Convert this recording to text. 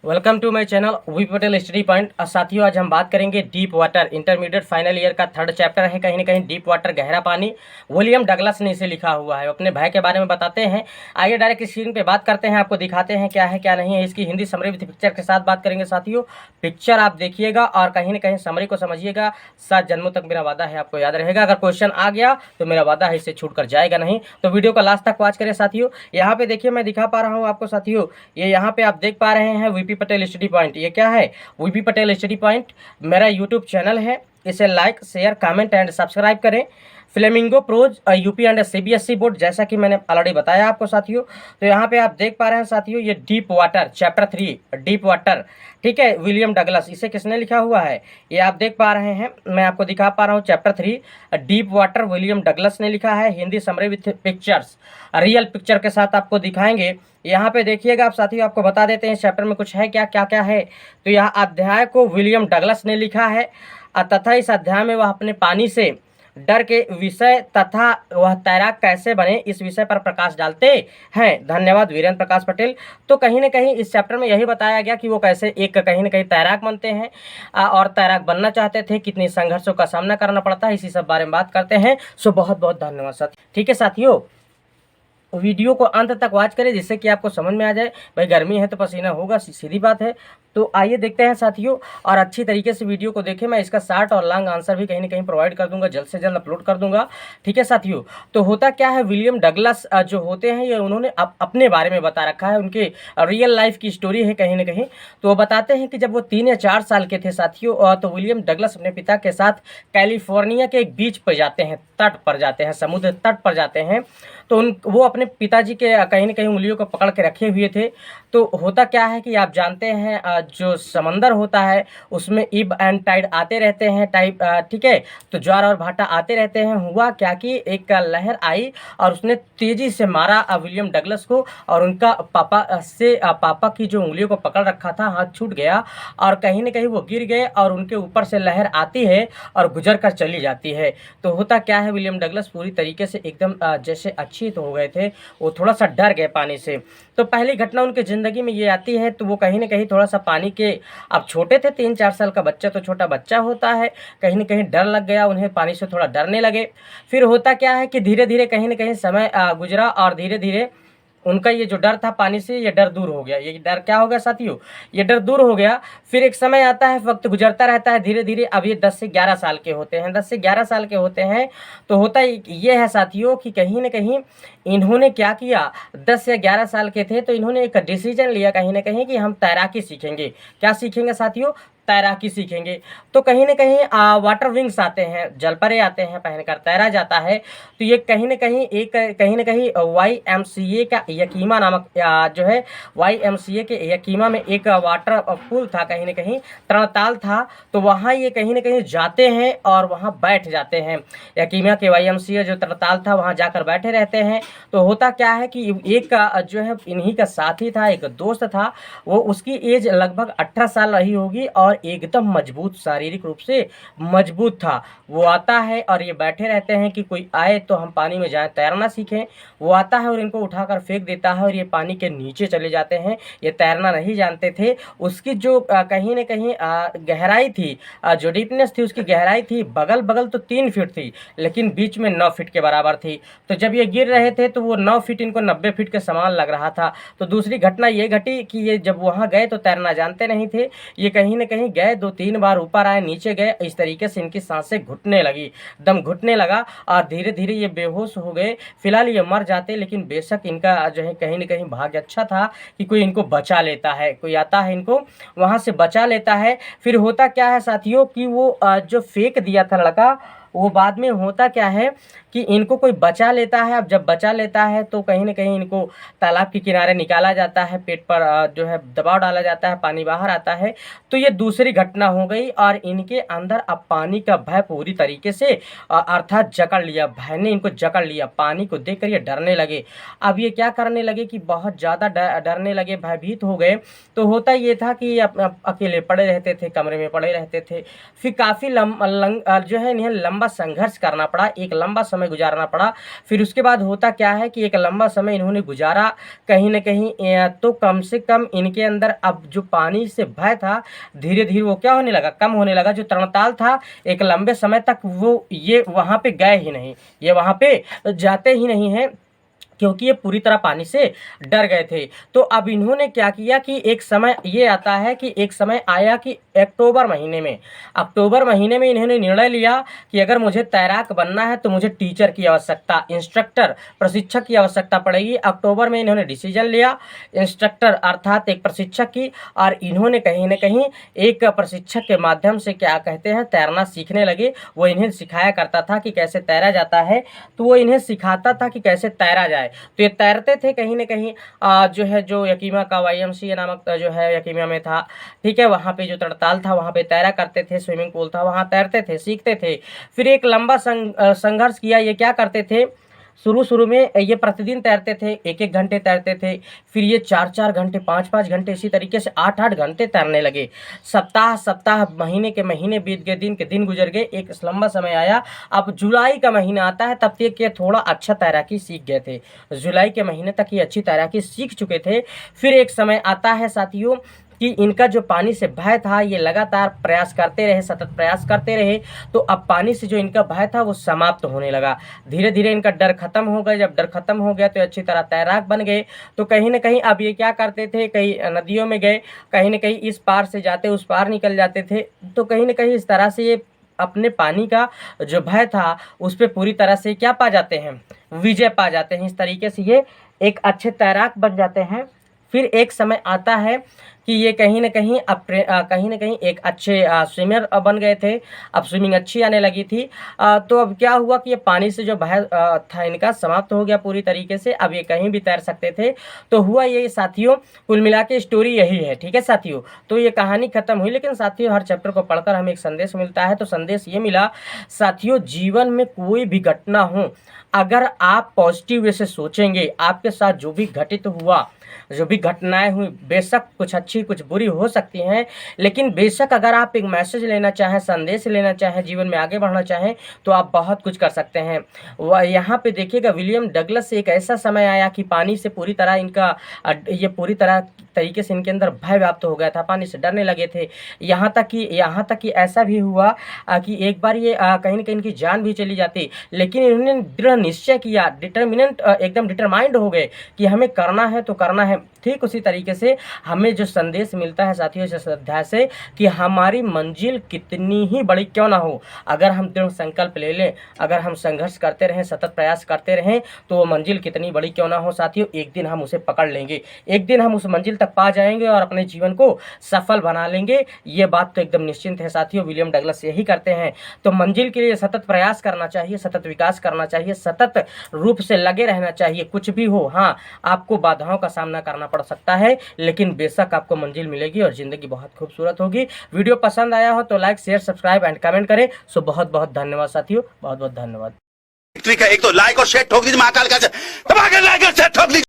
Welcome to my channel V Patel study point. साथियों, आज हम बात करेंगे deep water intermediate final year का थर्ड चैप्टर है कहीं ना कहीं डीप वाटर गहरा पानी। विलियम डगलस ने इसे लिखा हुआ है। अपने भाई के बारे में बताते हैं। आइए डायरेक्ट स्क्रीन पे बात करते हैं, आपको दिखाते हैं क्या है क्या नहीं है। इसकी हिंदी समरी विद पिक्चर के साथ बात करेंगे। साथियों, पिक्चर आप देखिएगा और कहीं ना कहीं समरी को समझिएगा। 7 जन्मों तक मेरा वादा है आपको याद रहेगा। अगर क्वेश्चन आ गया तो मेरा वादा है इससे छूट कर जाएगा नहीं। तो वीडियो को लास्ट तक वॉच करें। साथियों, यहाँ पे देखिए मैं दिखा पा रहा हूँ आपको। साथियों, ये यहाँ पे आप देख पा रहे हैं वीपी पटेल स्टडी पॉइंट। ये क्या है? वीपी पटेल स्टडी पॉइंट मेरा यूट्यूब चैनल है। इसे like share comment and subscribe करें। Flamingo prose UP and CBSE board, जैसा कि मैंने ऑलरेडी बताया आपको साथियों। तो यहाँ पे आप देख पा रहे हैं साथियों, ये deep water chapter 3 deep water, ठीक है, विलियम डगलस। इसे किसने लिखा हुआ है ये आप देख पा रहे हैं। मैं आपको दिखा पा रहा हूँ chapter 3 deep water William Douglas ने लिखा है। Hindi summary with pictures, real picture के साथ आपको दिखाएंगे। यहाँ पे देखिएगा आप साथियों, आपको बता देते हैं इस चैप्टर में कुछ है क्या क्या क्या है। तो यह अध्याय को विलियम डगलस ने लिखा है तथा इस अध्याय में वह अपने पानी से डर के विषय तथा वह तैराक कैसे बने इस विषय पर प्रकाश डालते हैं। धन्यवाद वीरेंद्र प्रकाश पटेल। तो कहीं ना कहीं इस चैप्टर में यही बताया गया कि वो कैसे एक कहीं ना कहीं तैराक बनते हैं और तैराक बनना चाहते थे, कितनी संघर्षों का सामना करना पड़ता है, इसी सब बारे में बात करते हैं। सो बहुत बहुत धन्यवाद साथी। ठीक है साथियों, वीडियो को अंत तक वॉच करें जिससे कि आपको समझ में आ जाए। भाई गर्मी है तो पसीना होगा, सीधी बात है। तो आइए देखते हैं साथियों, और अच्छी तरीके से वीडियो को देखें। मैं इसका शॉर्ट और लॉन्ग आंसर भी कहीं ना कहीं प्रोवाइड कर दूंगा, जल्द से जल्द अपलोड कर दूंगा। ठीक है साथियों, तो होता क्या है, विलियम डगलस जो होते हैं ये उन्होंने अपने बारे में बता रखा है। उनके रियल लाइफ की स्टोरी है कहीं ना कहीं। तो वो बताते हैं कि जब वो 3 या 4 साल के थे साथियों, तो विलियम डगलस अपने पिता के साथ कैलिफोर्निया के एक बीच पर जाते हैं, तट पर जाते हैं, समुद्र तट पर जाते हैं। तो वो अपने पिताजी के कहीं ना कहीं उंगलियों को पकड़ के रखे हुए थे। तो होता क्या है कि आप जानते हैं जो समंदर होता है उसमें इब एंड टाइड आते रहते हैं, ठीक है। तो ज्वार और भाटा आते रहते हैं। हुआ क्या कि एक लहर आई और उसने तेजी से मारा विलियम डगलस को, और उनका पापा की जो उंगलियों को पकड़ रखा था हाथ छूट गया और कहीं ना कहीं वो गिर गए और उनके ऊपर से लहर आती है और गुजर कर चली जाती है। तो होता क्या है, विलियम डगलस पूरी तरीके से एकदम जैसे अच्छी हो गए थे, वो थोड़ा सा डर गए पानी से। तो पहली घटना उनके ज़िंदगी में ये आती है। तो वो कहीं ना कहीं थोड़ा सा पानी के, अब छोटे थे, 3-4 साल का बच्चा तो छोटा बच्चा होता है, कहीं ना कहीं डर लग गया उन्हें, पानी से थोड़ा डरने लगे। फिर होता क्या है कि धीरे धीरे कहीं ना कहीं समय गुजरा और धीरे धीरे उनका ये जो डर था पानी से, ये डर दूर हो गया। ये डर क्या हो गया साथियों, ये डर दूर हो गया। फिर एक समय आता है, वक्त गुजरता रहता है धीरे धीरे। अब ये 10 से 11 साल के होते हैं, 10 से 11 साल के होते हैं। तो होता ये है साथियों कि कहीं ना कहीं इन्होंने क्या किया, 10 या 11 साल के थे तो इन्होंने एक डिसीजन लिया कहीं ना कहीं कि हम तैराकी सीखेंगे। क्या सीखेंगे साथियों? तैराकी सीखेंगे। तो कहीं ना कहीं वाटर विंग्स आते हैं, जलपरे आते हैं, पहनकर तैरा जाता है। तो ये कहीं ना कहीं YMCA का यकीमा नामक जो है, YMCA के यकीमा में एक वाटर पूल था, कहीं ना कहीं तरणताल था। तो वहाँ ये कहीं ना कहीं जाते हैं और वहाँ बैठ जाते हैं। यकीमा के YMCA जो तरणताल था वहाँ जाकर बैठे रहते हैं। तो होता क्या है कि एक जो है इन्हीं का साथी था, एक दोस्त था, वो उसकी एज लगभग 18 साल रही होगी और एकदम मजबूत, शारीरिक रूप से मजबूत था। वो आता है और ये बैठे रहते हैं कि कोई आए तो हम पानी में जाएं, तैरना सीखें। वो आता है और इनको उठाकर फेंक देता है और ये पानी के नीचे चले जाते हैं। ये तैरना नहीं जानते थे। उसकी जो कहीं ना कहीं गहराई थी, जो डीपनेस थी, उसकी गहराई थी बगल बगल तो 3 फीट थी, लेकिन बीच में 9 फीट के बराबर थी। तो जब ये गिर रहे थे तो वो 9 फीट इनको 90 फीट के समान लग रहा था। तो दूसरी घटना ये घटी कि ये जब वहाँ गए तो तैरना जानते नहीं थे। ये कहीं ना कहीं गए, 2-3 बार ऊपर आए, नीचे गए, इस तरीके से इनकी सांसें घुटने लगी, दम घुटने लगा और धीरे धीरे ये बेहोश हो गए। फिलहाल ये मर जाते, लेकिन बेशक इनका जो है कहीं ना कहीं भाग्य अच्छा था कि कोई इनको बचा लेता है, कोई आता है इनको वहाँ से बचा लेता है। फिर होता क्या है साथियों कि वो जो फेंक दिया था लड़का, वो बाद में होता क्या है कि इनको कोई बचा लेता है। अब जब बचा लेता है तो कहीं ना कहीं इनको तालाब के किनारे निकाला जाता है, पेट पर जो है दबाव डाला जाता है, पानी बाहर आता है। तो ये दूसरी घटना हो गई और इनके अंदर अब पानी का भय पूरी तरीके से अर्थात जकड़ लिया, भय ने इनको जकड़ लिया। पानी को देखकर ये डरने लगे। अब ये क्या करने लगे कि बहुत ज़्यादा डरने लगे, भयभीत हो गए। तो होता ये था कि ये अकेले पड़े रहते थे, कमरे में पड़े रहते थे। फिर काफ़ी जो है इन्हें लंबा संघर्ष करना पड़ा, एक लंबा समय गुजारना पड़ा। फिर उसके बाद होता क्या है कि एक लंबा समय इन्होंने गुजारा कहीं न कहीं, तो कम से कम इनके अंदर अब जो पानी से भय था, धीरे-धीरे वो क्या होने लगा, कम होने लगा। जो तरणताल था, एक लंबे समय तक वो ये वहाँ पे गए ही नहीं, ये वहाँ पे जाते ही नहीं हैं, क्योंकि ये पूरी तरह पानी से डर गए थे। तो अब इन्होंने क्या किया कि एक समय ये आता है कि एक समय आया कि अक्टूबर महीने में इन्होंने निर्णय लिया कि अगर मुझे तैराक बनना है तो मुझे टीचर की आवश्यकता, इंस्ट्रक्टर, प्रशिक्षक की आवश्यकता पड़ेगी। अक्टूबर में इन्होंने डिसीजन लिया इंस्ट्रक्टर अर्थात एक प्रशिक्षक की, और इन्होंने कहीं न कहीं एक प्रशिक्षक के माध्यम से क्या कहते हैं तैरना सीखने लगे। वो इन्हें सिखाया करता था कि कैसे तैरा जाता है, तो वो इन्हें सिखाता था कि कैसे तैरा जाए। तो ये तैरते थे कहीं न कहीं, जो है जो यकीमा का YMCA नामक जो है यकीमा में था, ठीक है, वहाँ पे जो तड़ताल था वहाँ पे तैरा करते थे, स्विमिंग पूल था वहाँ तैरते थे, सीखते थे। फिर एक लंबा संघर्ष किया। ये क्या करते थे, शुरू में ये प्रतिदिन तैरते थे, 1-1 घंटे तैरते थे, फिर ये 4-4 घंटे, 5-5 घंटे, इसी तरीके से 8-8 घंटे तैरने लगे। सप्ताह, महीने के महीने बीत गए, दिन के दिन गुजर गए, एक लंबा समय आया। अब जुलाई का महीना आता है, तब तक ये थोड़ा अच्छा तैराकी सीख गए थे। जुलाई के महीने तक ये अच्छी तैराकी सीख चुके थे। फिर एक समय आता है साथियों कि इनका जो पानी से भय था, ये लगातार प्रयास करते रहे, सतत प्रयास करते रहे, तो अब पानी से जो इनका भय था वो समाप्त होने लगा। धीरे-धीरे इनका डर खत्म हो गया। जब डर खत्म हो गया तो अच्छी तरह तैराक बन गए। तो कहीं न कहीं अब ये क्या करते थे, कहीं नदियों में गए, कहीं न कहीं इस पार से जाते उस पार निकल जाते थे। तो कहीं न कहीं इस तरह से ये अपने पानी का जो भय था उस पे पूरी तरह से क्या पा जाते हैं, विजय पा जाते हैं। इस तरीके से ये एक अच्छे तैराक बन जाते हैं। फिर एक समय आता है कि ये कहीं न कहीं एक अच्छे स्विमर बन गए थे। अब स्विमिंग अच्छी आने लगी थी। तो अब क्या हुआ कि ये पानी से जो भय था इनका समाप्त हो गया पूरी तरीके से। अब ये कहीं भी तैर सकते थे। तो हुआ ये साथियों, कुल मिला के स्टोरी यही है, ठीक है साथियों। तो ये कहानी खत्म हुई, लेकिन साथियों हर चैप्टर को पढ़कर हमें एक संदेश मिलता है। तो संदेश ये मिला साथियों, जीवन में कोई भी घटना हो, अगर आप पॉजिटिव वे से सोचेंगे, आपके साथ जो भी घटित हुआ, जो भी घटनाएं हुई, बेशक कुछ अच्छी कुछ बुरी हो सकती हैं, लेकिन बेशक अगर आप एक मैसेज लेना चाहें, संदेश लेना चाहें, जीवन में आगे बढ़ना चाहें, तो आप बहुत कुछ कर सकते हैं। वह यहाँ पे देखिएगा, विलियम डगलस से एक ऐसा समय आया कि पानी से पूरी तरह इनका ये पूरी तरह तरीके से इनके अंदर भय व्याप्त हो गया था, पानी से डरने लगे थे। यहाँ तक कि ऐसा भी हुआ कि एक बार ये कहीं न कहीं इनकी जान भी चली जाती, लेकिन इन्होंने दृढ़ निश्चय किया, एकदम डिटरमाइंड हो गए कि हमें करना है तो करना है। ठीक उसी तरीके से हमें जो संदेश मिलता है साथियों इस अध्याय से, कि हमारी मंजिल कितनी ही बड़ी क्यों ना हो, अगर हम दृढ़ संकल्प ले लें, अगर हम संघर्ष करते रहें, सतत प्रयास करते रहें, तो वो मंजिल कितनी बड़ी क्यों ना हो साथियों, एक दिन हम उसे पकड़ लेंगे, एक दिन हम उस मंजिल तक पा जाएंगे और अपने जीवन को सफल बना लेंगे। ये बात तो एकदम निश्चिंत है साथियों। विलियम डगलस यही करते हैं। तो मंजिल के लिए सतत प्रयास करना चाहिए, सतत विकास करना चाहिए, सतत रूप से लगे रहना चाहिए। कुछ भी हो, हाँ, आपको बाधाओं का सामना करना पड़ सकता है, लेकिन बेशक आपको मंजिल मिलेगी और जिंदगी बहुत खूबसूरत होगी। वीडियो पसंद आया हो तो like, share, subscribe and comment करें। सो बहुत बहुत धन्यवाद साथियों, बहुत बहुत धन्यवाद। एक तो लाइक और शेयर ठोक दीजिए, महाकाल का दबा के लाइक और शेयर ठोक दीजिए।